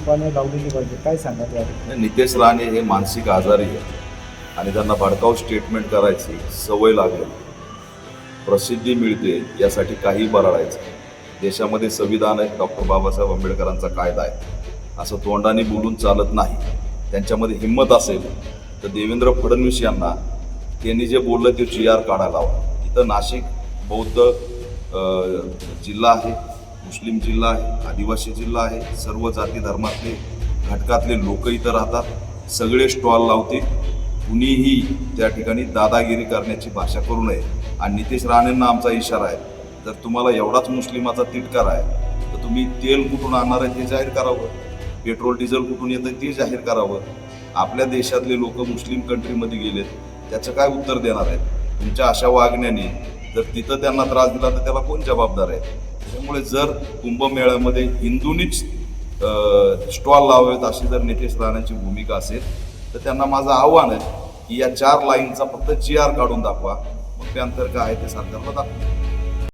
भाजपाने लावलेली पाहिजे, काय सांगाल यावर? नितेश राणे हे मानसिक आजारी आहे आणि त्यांना भडकाऊ स्टेटमेंट करायची सवय लागली, प्रसिद्धी मिळते यासाठी काही बरळायचं. देशामध्ये संविधान आहे, डॉक्टर बाबासाहेब आंबेडकरांचा कायदा आहे, असं तोंडाने बोलून चालत नाही. त्यांच्यामध्ये हिंमत असेल तर देवेंद्र फडणवीस यांना त्यांनी जे बोललं ते GR काढायला हवा. इथं नाशिक बौद्ध जिल्हा आहे, मुस्लिम जिल्हा आहे, आदिवासी जिल्हा आहे, सर्व जाती धर्मातले घटकातले लोक इथं राहतात, सगळे स्टॉल लावतील. कुणीही त्या ठिकाणी दादागिरी करण्याची भाषा करू नये. आणि नितेश राणेंना आमचा इशारा आहे, जर तुम्हाला एवढाच मुस्लिमाचा तिटकार आहे तर तुम्ही तेल कुठून आणणार आहे ते जाहीर करावं, पेट्रोल डिझेल कुठून येतं ते जाहीर करावं. आपल्या देशातले लोक मुस्लिम कंट्रीमध्ये गेलेत, त्याचं काय उत्तर देणार आहेत? तुमच्या अशा वागण्याने जर तिथं त्यांना त्रास दिला तर त्याला कोण जबाबदार आहे? त्यामुळे जर कुंभमेळ्यामध्ये हिंदूंनीच स्टॉल लावावेत अशी जर नितेश राणेंची भूमिका असेल तर त्यांना माझं आव्हान आहे की या 4 लाईनचा फक्त GR काढून दाखवा, मग त्यानंतर काय आहे ते सरकारला दाखवा.